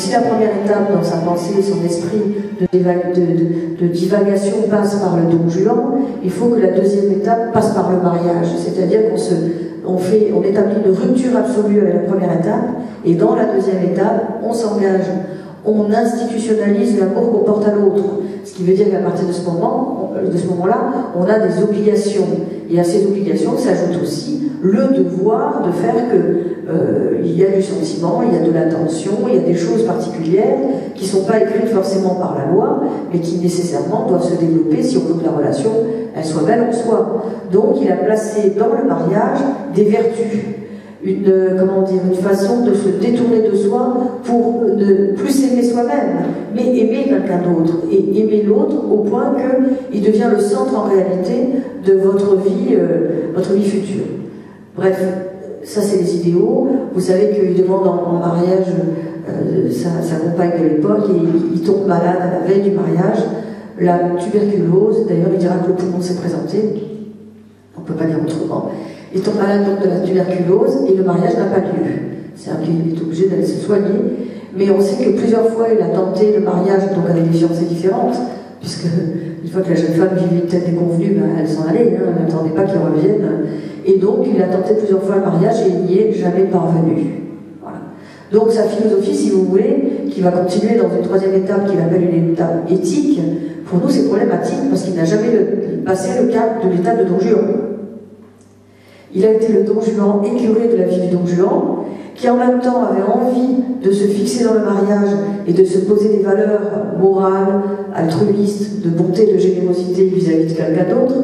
si la première étape dans sa pensée, son esprit de divagation passe par le don Juan, il faut que la deuxième étape passe par le mariage, c'est-à-dire on établit une rupture absolue avec la première étape, et dans la deuxième étape, on s'engage, on institutionnalise l'amour qu'on porte à l'autre. Ce qui veut dire qu'à partir de ce moment-là, on a des obligations. Et à ces obligations s'ajoute aussi le devoir de faire qu'il y a du sentiment, il y a de l'attention, il y a des choses particulières qui ne sont pas écrites forcément par la loi, mais qui nécessairement doivent se développer si on veut que la relation elle soit belle en soi. Donc il a placé dans le mariage des vertus. Une façon de se détourner de soi pour ne plus s'aimer soi-même, mais aimer quelqu'un d'autre, et aimer l'autre au point qu'il devient le centre en réalité de votre vie future. Bref, ça c'est les idéaux. Vous savez qu'il demande en mariage sa compagne de l'époque, et il tombe malade à la veille du mariage, la tuberculose, d'ailleurs il dira que le poumon s'est présenté, on ne peut pas dire autrement. Il tombe malade donc de la tuberculose et le mariage n'a pas lieu. C'est-à-dire qu'il est obligé d'aller se soigner. Mais on sait que plusieurs fois il a tenté le mariage donc avec des fiancées différentes, puisque une fois que la jeune femme vivait une tête déconvenue, elle s'en allait, elle n'attendait pas qu'il revienne. Et donc il a tenté plusieurs fois le mariage et il n'y est jamais parvenu. Voilà. Donc sa philosophie, si vous voulez, qui va continuer dans une troisième étape qu'il appelle une étape éthique, pour nous c'est problématique parce qu'il n'a jamais passé le cap de l'étape de Don Juan. Il a été le Don Juan écuré de la vie du Don Juan, qui en même temps avait envie de se fixer dans le mariage et de se poser des valeurs morales, altruistes, de bonté, de générosité vis-à-vis de quelqu'un d'autre.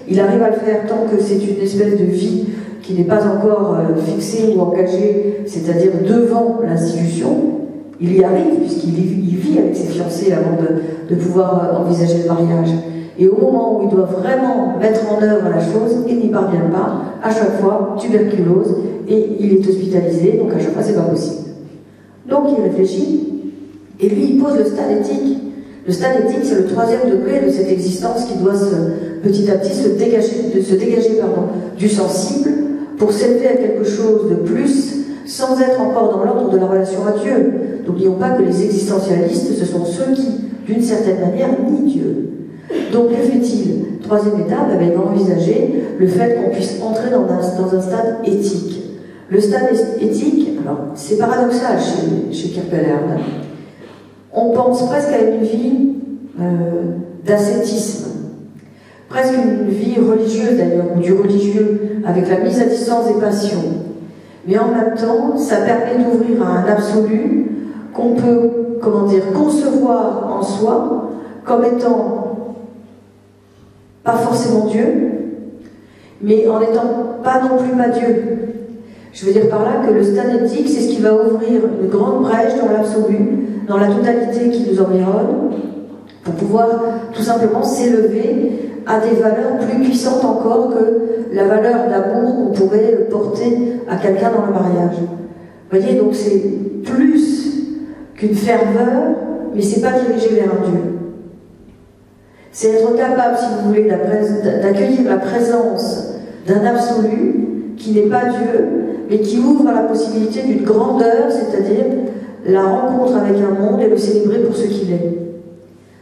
Il arrive à le faire tant que c'est une espèce de vie qui n'est pas encore fixée ou engagée, c'est-à-dire devant l'institution. Il y arrive puisqu'il vit avec ses fiancés avant de pouvoir envisager le mariage. Et au moment où il doit vraiment mettre en œuvre la chose, il n'y parvient pas. À chaque fois, tuberculose, et il est hospitalisé, donc à chaque fois, c'est pas possible. Donc il réfléchit, et lui, il pose le stade éthique. Le stade éthique, c'est le troisième degré de cette existence qui doit petit à petit se dégager du sensible pour s'élever à quelque chose de plus, sans être encore dans l'ordre de la relation à Dieu. N'oublions pas que les existentialistes, ce sont ceux qui, d'une certaine manière, nient Dieu. Donc que fait-il? Troisième étape, il va envisager le fait qu'on puisse entrer dans un stade éthique. Le stade éthique, alors c'est paradoxal chez Kierkegaard, on pense presque à une vie d'ascétisme, presque une vie religieuse d'ailleurs, ou du religieux, avec la mise à distance des passions. Mais en même temps, ça permet d'ouvrir à un absolu qu'on peut, concevoir en soi comme étant pas forcément Dieu, mais en n'étant pas non plus pas Dieu. Je veux dire par là que le stade éthique, c'est ce qui va ouvrir une grande brèche dans l'absolu, dans la totalité qui nous environne, pour pouvoir tout simplement s'élever à des valeurs plus puissantes encore que la valeur d'amour qu'on pourrait porter à quelqu'un dans le mariage. Vous voyez, donc c'est plus qu'une ferveur, mais c'est pas dirigé vers un Dieu. C'est être capable, si vous voulez, d'accueillir la présence d'un absolu qui n'est pas Dieu, mais qui ouvre la possibilité d'une grandeur, c'est-à-dire la rencontre avec un monde et le célébrer pour ce qu'il est.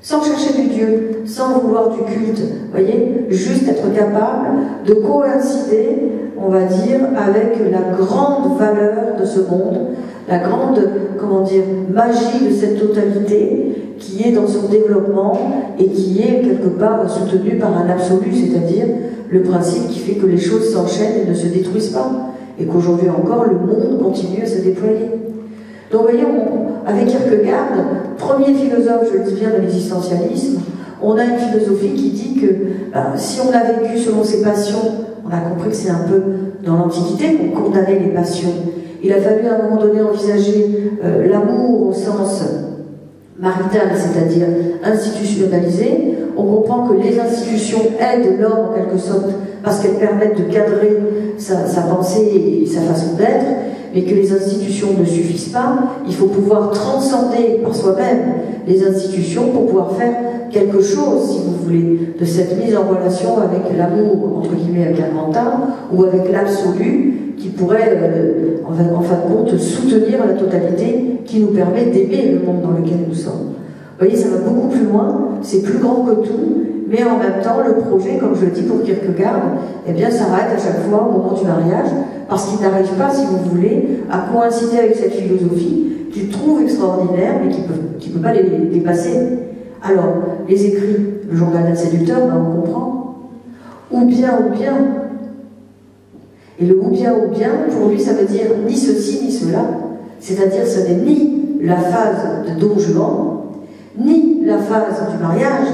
Sans chercher du Dieu, sans vouloir du culte, vous voyez, juste être capable de coïncider, on va dire, avec la grande valeur de ce monde, la grande, magie de cette totalité qui est dans son développement et qui est quelque part soutenue par un absolu, c'est-à-dire le principe qui fait que les choses s'enchaînent et ne se détruisent pas, et qu'aujourd'hui encore le monde continue à se déployer. Donc vous voyez, avec Kierkegaard, premier philosophe, je le dis bien, de l'existentialisme, on a une philosophie qui dit que si on a vécu selon ses passions, on a compris que c'est un peu dans l'Antiquité qu'on condamnait les passions. Il a fallu à un moment donné envisager l'amour au sens marital, c'est-à-dire institutionnalisé. On comprend que les institutions aident l'homme en quelque sorte parce qu'elles permettent de cadrer sa pensée et sa façon d'être, mais que les institutions ne suffisent pas. Il faut pouvoir transcender par soi-même les institutions pour pouvoir faire quelque chose, si vous voulez, de cette mise en relation avec l'amour, entre guillemets, avec un grand A, ou avec l'absolu, qui pourrait, en fin de compte, soutenir la totalité qui nous permet d'aimer le monde dans lequel nous sommes. Vous voyez, ça va beaucoup plus loin, c'est plus grand que tout, mais en même temps, le projet, comme je le dis pour Kierkegaard, eh bien, s'arrête à chaque fois au moment du mariage, parce qu'il n'arrive pas, si vous voulez, à coïncider avec cette philosophie qu'il trouve extraordinaire, mais qui ne peut pas les dépasser. Alors, les écrits, le journal d'un séducteur, ben, on comprend. Ou bien, et le ou bien, pour lui, ça veut dire ni ceci, ni cela. C'est-à-dire, ce n'est ni la phase de Don Juan, ni la phase du mariage,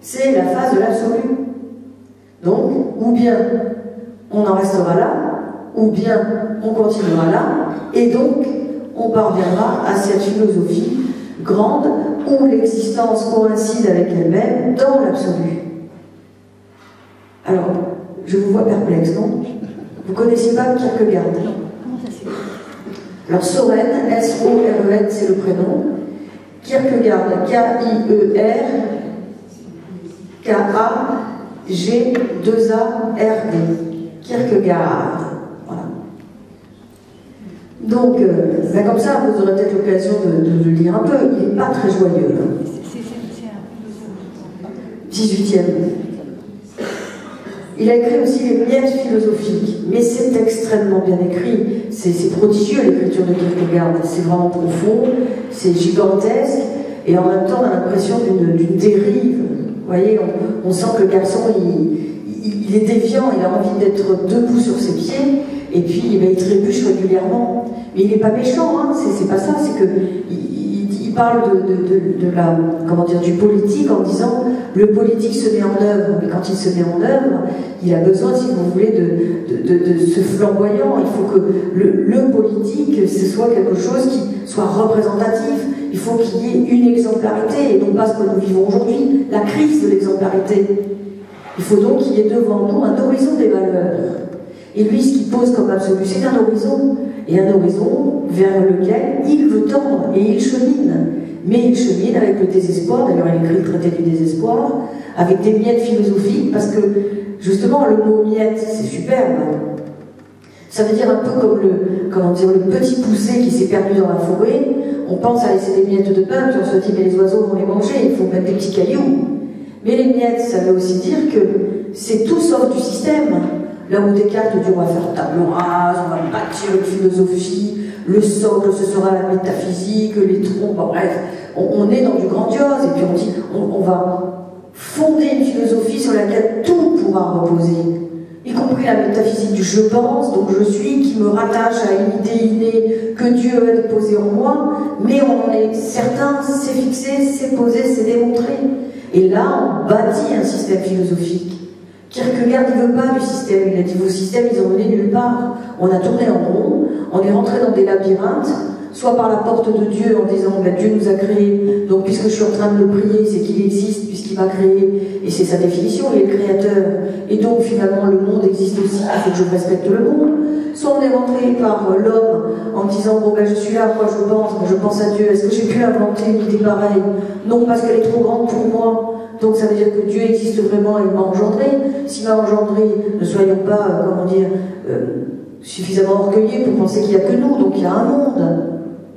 c'est la phase de l'absolu. Donc, ou bien on en restera là, ou bien on continuera là, et donc on parviendra à cette philosophie grande où l'existence coïncide avec elle-même dans l'absolu. Alors, je vous vois perplexe, non? Vous connaissez pas Kierkegaard? Alors, Soren, S-O-R-E-N, c'est le prénom. Kierkegaard, K-I-E-R-K-A-G-2-A-R-D. Kierkegaard. Voilà. Donc, ben comme ça, vous aurez peut-être l'occasion de le lire un peu. Il n'est pas très joyeux. 18e. Il a écrit aussi les miettes philosophiques, mais c'est extrêmement bien écrit. C'est prodigieux l'écriture de Kierkegaard. C'est vraiment profond, c'est gigantesque, et en même temps, on a l'impression d'une dérive. Vous voyez, on sent que le garçon, il est déviant, il a envie d'être debout sur ses pieds, et puis il trébuche régulièrement. Mais il n'est pas méchant, hein, c'est pas ça, c'est que il parle de la, comment dire, du politique en disant le politique se met en œuvre, mais quand il se met en œuvre, il a besoin, si vous voulez, de ce flamboyant. Il faut que le politique, ce soit quelque chose qui soit représentatif. Il faut qu'il y ait une exemplarité, et non pas ce que nous vivons aujourd'hui, la crise de l'exemplarité. Il faut donc qu'il y ait devant nous un horizon des valeurs. Et lui, ce qu'il pose comme absolu, c'est un horizon, et un horizon vers lequel il veut tendre, et il chemine. Mais il chemine avec le désespoir, d'ailleurs il écrit le traité du désespoir, avec des miettes philosophiques, parce que, justement, le mot miette, c'est superbe. Ça veut dire un peu comme le petit poucet qui s'est perdu dans la forêt. On pense à laisser des miettes de pain, puis on se dit, mais les oiseaux vont les manger, il faut mettre des petits cailloux. Mais les miettes, ça veut aussi dire que c'est tout sauf du système. Là où Descartes dit, on va faire table rase, on va bâtir une philosophie, le socle, ce sera la métaphysique, les troncs, bon, bref, on est dans du grandiose, et puis on dit, on va fonder une philosophie sur laquelle tout pourra reposer, y compris la métaphysique du je pense, donc je suis, qui me rattache à une idée innée que Dieu a déposée en moi, mais on en est certain, c'est fixé, c'est posé, c'est démontré. Et là, on bâtit un système philosophique. Kierkegaard ne veut pas du système, il a dit vos systèmes ils ont mené nulle part. On a tourné en rond, on est rentré dans des labyrinthes, soit par la porte de Dieu en disant ben, Dieu nous a créés, donc puisque je suis en train de le prier, c'est qu'il existe puisqu'il m'a créé, et c'est sa définition, il est le créateur, et donc finalement le monde existe aussi, il faut que je respecte le monde. Soit on est rentré par l'homme en disant bon ben je suis là, moi je pense à Dieu, est-ce que j'ai pu inventer une idée pareille? Non, parce qu'elle est trop grande pour moi. Donc ça veut dire que Dieu existe vraiment et il m'a engendré. S'il m'a engendré, ne soyons pas, suffisamment orgueilleux pour penser qu'il n'y a que nous. Donc il y a un monde.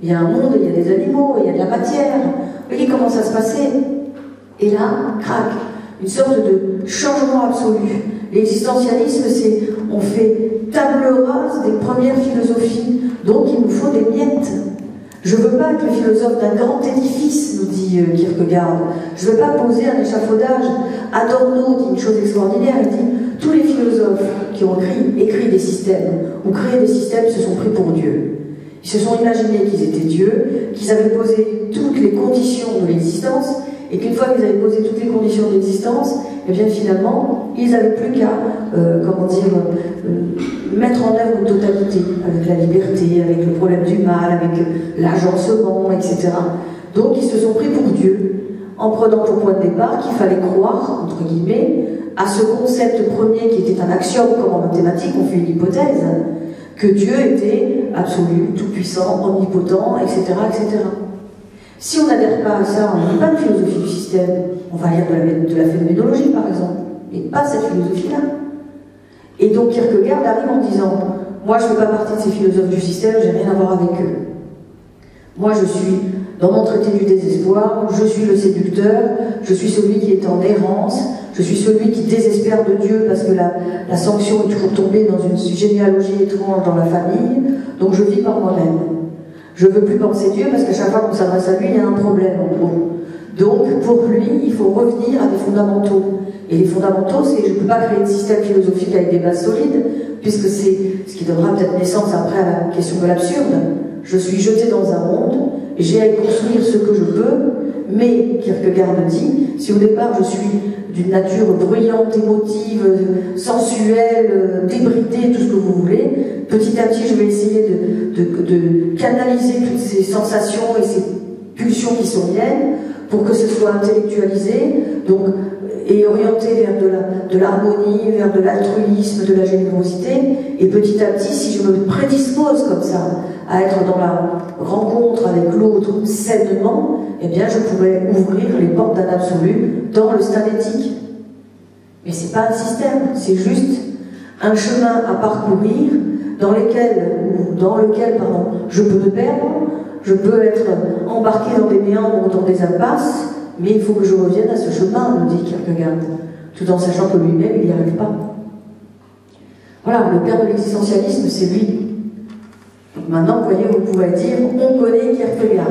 Il y a un monde, il y a des animaux, il y a de la matière. Vous voyez comment ça se passait? Et là, crac, une sorte de changement absolu. L'existentialisme, c'est on fait table rase des premières philosophies. Donc il nous faut des miettes. Je ne veux pas être le philosophe d'un grand édifice, nous dit Kierkegaard. Je ne veux pas poser un échafaudage. Adorno dit une chose extraordinaire, il dit tous les philosophes qui ont écrit des systèmes ou créé des systèmes se sont pris pour Dieu. Ils se sont imaginés qu'ils étaient Dieu, qu'ils avaient posé toutes les conditions de l'existence, et qu'une fois qu'ils avaient posé toutes les conditions de l'existence, et bien finalement, ils n'avaient plus qu'à, mettre en œuvre une totalité, avec la liberté, avec le problème du mal, avec l'agencement, etc. Donc ils se sont pris pour Dieu, en prenant pour point de départ qu'il fallait croire, entre guillemets, à ce concept premier qui était un axiome, comme en mathématiques, on fait une hypothèse, que Dieu était absolu, tout-puissant, omnipotent, etc., etc. Si on n'adhère pas à ça, on n'est pas de philosophie du système. On va lire de la phénoménologie, par exemple, mais pas cette philosophie-là. Et donc Kierkegaard arrive en disant moi je ne fais pas partie de ces philosophes du système, j'ai rien à voir avec eux. Moi je suis dans mon traité du désespoir, je suis le séducteur, je suis celui qui est en errance, je suis celui qui désespère de Dieu parce que la sanction est toujours tombée dans une généalogie étrange dans la famille, donc je vis par moi-même. Je ne veux plus penser Dieu parce qu'à chaque fois qu'on s'adresse à lui, il y a un problème en gros. Donc pour lui, il faut revenir à des fondamentaux. Et les fondamentaux, c'est que je ne peux pas créer de système philosophique avec des bases solides, puisque c'est ce qui donnera peut-être naissance après à la question de l'absurde. Je suis jeté dans un monde, j'ai à y construire ce que je peux, mais, Kierkegaard dit, si au départ je suis d'une nature bruyante, émotive, sensuelle, débridée, tout ce que vous voulez, petit à petit je vais essayer de canaliser toutes ces sensations et ces pulsions qui sont miennes pour que ce soit intellectualisé, donc, et orienté vers de l'harmonie, vers de l'altruisme, de la générosité, et petit à petit, si je me prédispose comme ça à être dans la rencontre avec l'autre sainement, eh bien je pourrais ouvrir les portes d'un absolu dans le stade éthique. Mais c'est pas un système, c'est juste un chemin à parcourir dans lequel je peux me perdre, je peux être embarqué dans des méandres, dans des impasses, mais il faut que je revienne à ce chemin, nous dit Kierkegaard, tout en sachant que lui-même, il n'y arrive pas. Voilà, le père de l'existentialisme, c'est lui. Donc maintenant, vous voyez, vous pourrez dire, on connaît Kierkegaard.